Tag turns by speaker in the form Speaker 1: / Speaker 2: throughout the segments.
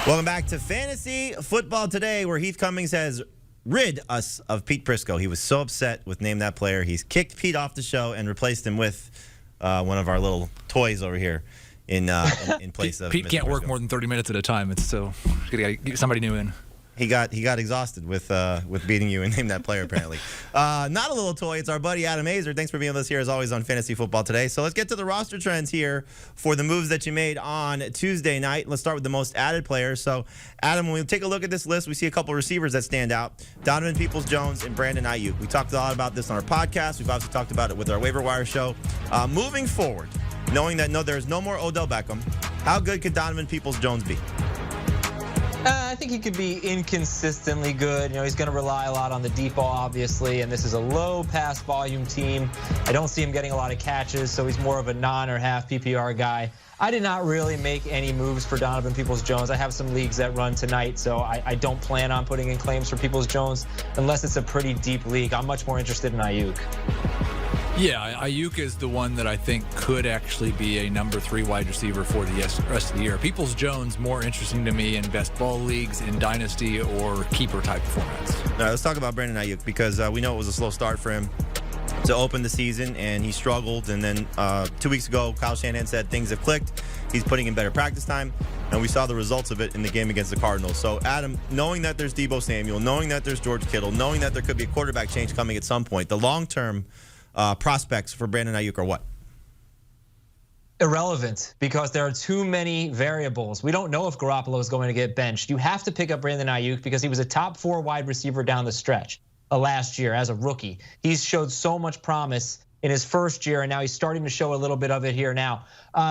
Speaker 1: Welcome back to Fantasy Football Today, where Heath Cummings has rid us of Pete Prisco. He was so upset with Name That Player. He's kicked Pete off the show and replaced him with one of our little toys over here in place of
Speaker 2: Pete
Speaker 1: Mr.
Speaker 2: can't work
Speaker 1: Prisco.
Speaker 2: more than 30 minutes at a time. It's so gotta get somebody new in.
Speaker 1: He got exhausted with beating you and Name That Player, apparently. Not a little toy. It's our buddy Adam Azer. Thanks for being with us here, as always, on Fantasy Football Today. So let's get to the roster trends here for the moves that you made on Tuesday night. Let's start with the most added players. So, Adam, when we take a look at this list, we see a couple receivers that stand out. Donovan Peoples-Jones and Brandon Aiyuk. We talked a lot about this on our podcast. We've obviously talked about it with our waiver wire show. Moving forward, knowing that there's no more Odell Beckham, how good could Donovan Peoples-Jones be?
Speaker 3: I think he could be inconsistently good. He's going to rely a lot on the deep ball, obviously, and this is a low pass volume team. I don't see him getting a lot of catches, so he's more of a non or half PPR guy. I did not really make any moves for Donovan Peoples-Jones. I have some leagues that run tonight, so I don't plan on putting in claims for Peoples-Jones unless it's a pretty deep league. I'm much more interested in Aiyuk.
Speaker 2: Yeah, Aiyuk is the one that I think could actually be a number 3 wide receiver for the rest of the year. Peoples-Jones more interesting to me in best ball leagues, in dynasty, or keeper type formats.
Speaker 1: All right, let's talk about Brandon Aiyuk, because we know it was a slow start for him to open the season, and he struggled. And then 2 weeks ago, Kyle Shanahan said things have clicked. He's putting in better practice time, and we saw the results of it in the game against the Cardinals. So, Adam, knowing that there's Deebo Samuel, knowing that there's George Kittle, knowing that there could be a quarterback change coming at some point, the long-term prospects for Brandon Aiyuk are what?
Speaker 3: Irrelevant, because there are too many variables. We don't know if Garoppolo is going to get benched. You have to pick up Brandon Aiyuk because he was a top 4 wide receiver down the stretch last year as a rookie. He's showed so much promise in his first year, and now he's starting to show a little bit of it here now.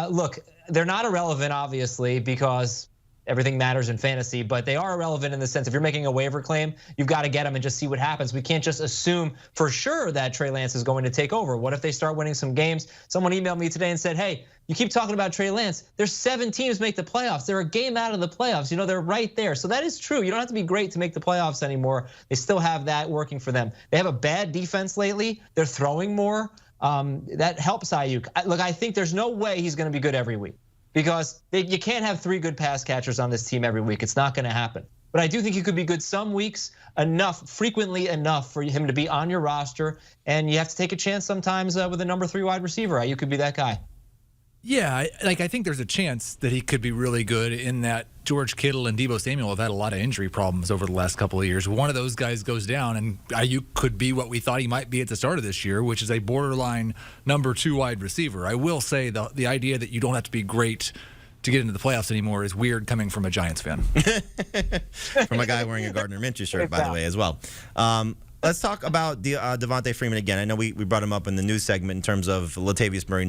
Speaker 3: Look, they're not irrelevant, obviously, because everything matters in fantasy, but they are irrelevant in the sense if you're making a waiver claim, you've got to get them and just see what happens. We can't just assume for sure that Trey Lance is going to take over. What if they start winning some games? Someone emailed me today and said, hey, you keep talking about Trey Lance. There's 7 teams make the playoffs. They're a game out of the playoffs. They're right there. So that is true. You don't have to be great to make the playoffs anymore. They still have that working for them. They have a bad defense lately. They're throwing more. That helps Aiyuk. Look, I think there's no way he's going to be good every week, because you can't have 3 good pass catchers on this team every week. It's not going to happen. But I do think he could be good some weeks, frequently enough for him to be on your roster. And you have to take a chance sometimes with a number 3 wide receiver. You could be that guy.
Speaker 2: Yeah, I think there's a chance that he could be really good in that George Kittle and Deebo Samuel have had a lot of injury problems over the last couple of years. One of those guys goes down, and Aiyuk could be what we thought he might be at the start of this year, which is a borderline number 2 wide receiver. I will say the idea that you don't have to be great to get into the playoffs anymore is weird coming from a Giants fan.
Speaker 1: From a guy wearing a Gardner Minshew shirt, by the way, as well. Let's talk about Devonta Freeman again. I know we brought him up in the news segment in terms of Latavius Murray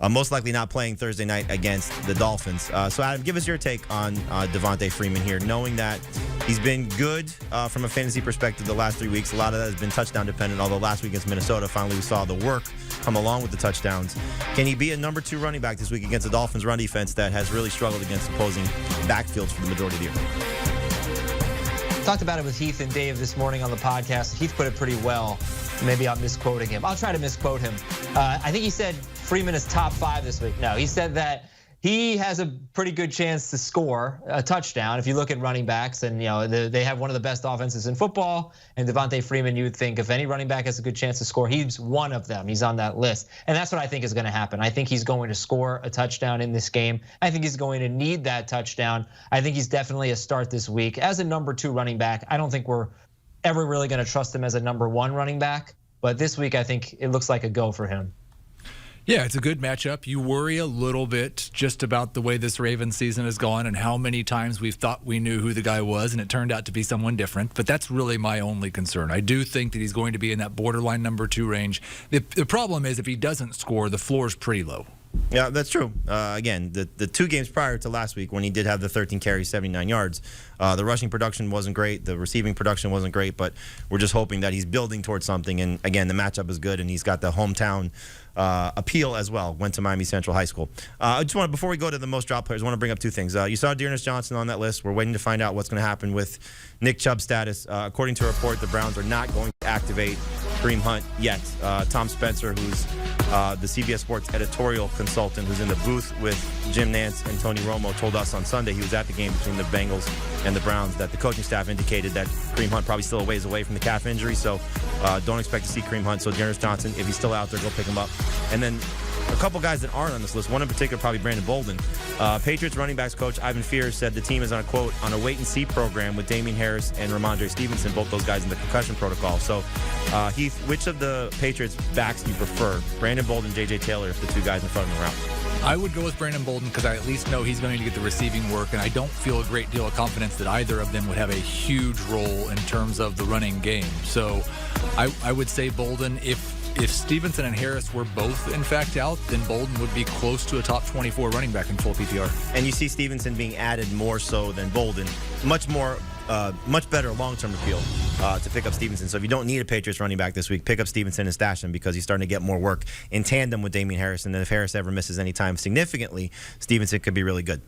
Speaker 1: most likely not playing Thursday night against the Dolphins. So, Adam, give us your take on Devonta Freeman here, knowing that he's been good from a fantasy perspective the last 3 weeks. A lot of that has been touchdown dependent, although last week against Minnesota, finally we saw the work come along with the touchdowns. Can he be a number 2 running back this week against the Dolphins run defense that has really struggled against opposing backfields for the majority of the year?
Speaker 3: Talked about it with Heath and Dave this morning on the podcast. Heath put it pretty well. Maybe I'm misquoting him. I'll try to misquote him. I think he said Freeman is top 5 this week. No, he said that he has a pretty good chance to score a touchdown. If you look at running backs, and they have one of the best offenses in football, and Devonta Freeman, you would think if any running back has a good chance to score, he's one of them. He's on that list. And that's what I think is going to happen. I think he's going to score a touchdown in this game. I think he's going to need that touchdown. I think he's definitely a start this week. As a number 2 running back, I don't think we're ever really going to trust him as a number 1 running back. But this week, I think it looks like a go for him.
Speaker 2: Yeah, it's a good matchup. You worry a little bit just about the way this Ravens season has gone and how many times we've thought we knew who the guy was, and it turned out to be someone different. But that's really my only concern. I do think that he's going to be in that borderline number 2 range. The problem is if he doesn't score, the floor is pretty low.
Speaker 1: Yeah, that's true. Again, the 2 games prior to last week when he did have the 13 carries, 79 yards, the rushing production wasn't great. The receiving production wasn't great, but we're just hoping that he's building towards something. And again, the matchup is good, and he's got the hometown appeal as well. Went to Miami Central High School. I just want, before we go to the most dropped players, I want to bring up two things. You saw Dearness Johnson on that list. We're waiting to find out what's going to happen with Nick Chubb's status. According to a report, the Browns are not going to activate Kareem Hunt yet. Tom Spencer, who's the CBS Sports editorial consultant, who's in the booth with Jim Nantz and Tony Romo, told us on Sunday, he was at the game between the Bengals and the Browns, that the coaching staff indicated that Kareem Hunt probably still a ways away from the calf injury, so don't expect to see Kareem Hunt. So Dearness Johnson, if he's still out there, go pick him up. And then a couple guys that aren't on this list, one in particular probably Brandon Bolden. Patriots running backs coach Ivan Fears said the team is on a, quote, on a wait-and-see program with Damien Harris and Ramondre Stevenson, both those guys in the concussion protocol. So, Heath, which of the Patriots backs do you prefer, Brandon Bolden, J.J. Taylor, if the two guys in front of him are out?
Speaker 2: I would go with Brandon Bolden because I at least know he's going to get the receiving work, and I don't feel a great deal of confidence that either of them would have a huge role in terms of the running game. So I would say Bolden. If Stevenson and Harris were both, in fact, out, then Bolden would be close to a top 24 running back in full PPR.
Speaker 1: And you see Stevenson being added more so than Bolden. Much better long-term appeal to pick up Stevenson. So if you don't need a Patriots running back this week, pick up Stevenson and stash him because he's starting to get more work in tandem with Damien Harris. And then if Harris ever misses any time significantly, Stevenson could be really good.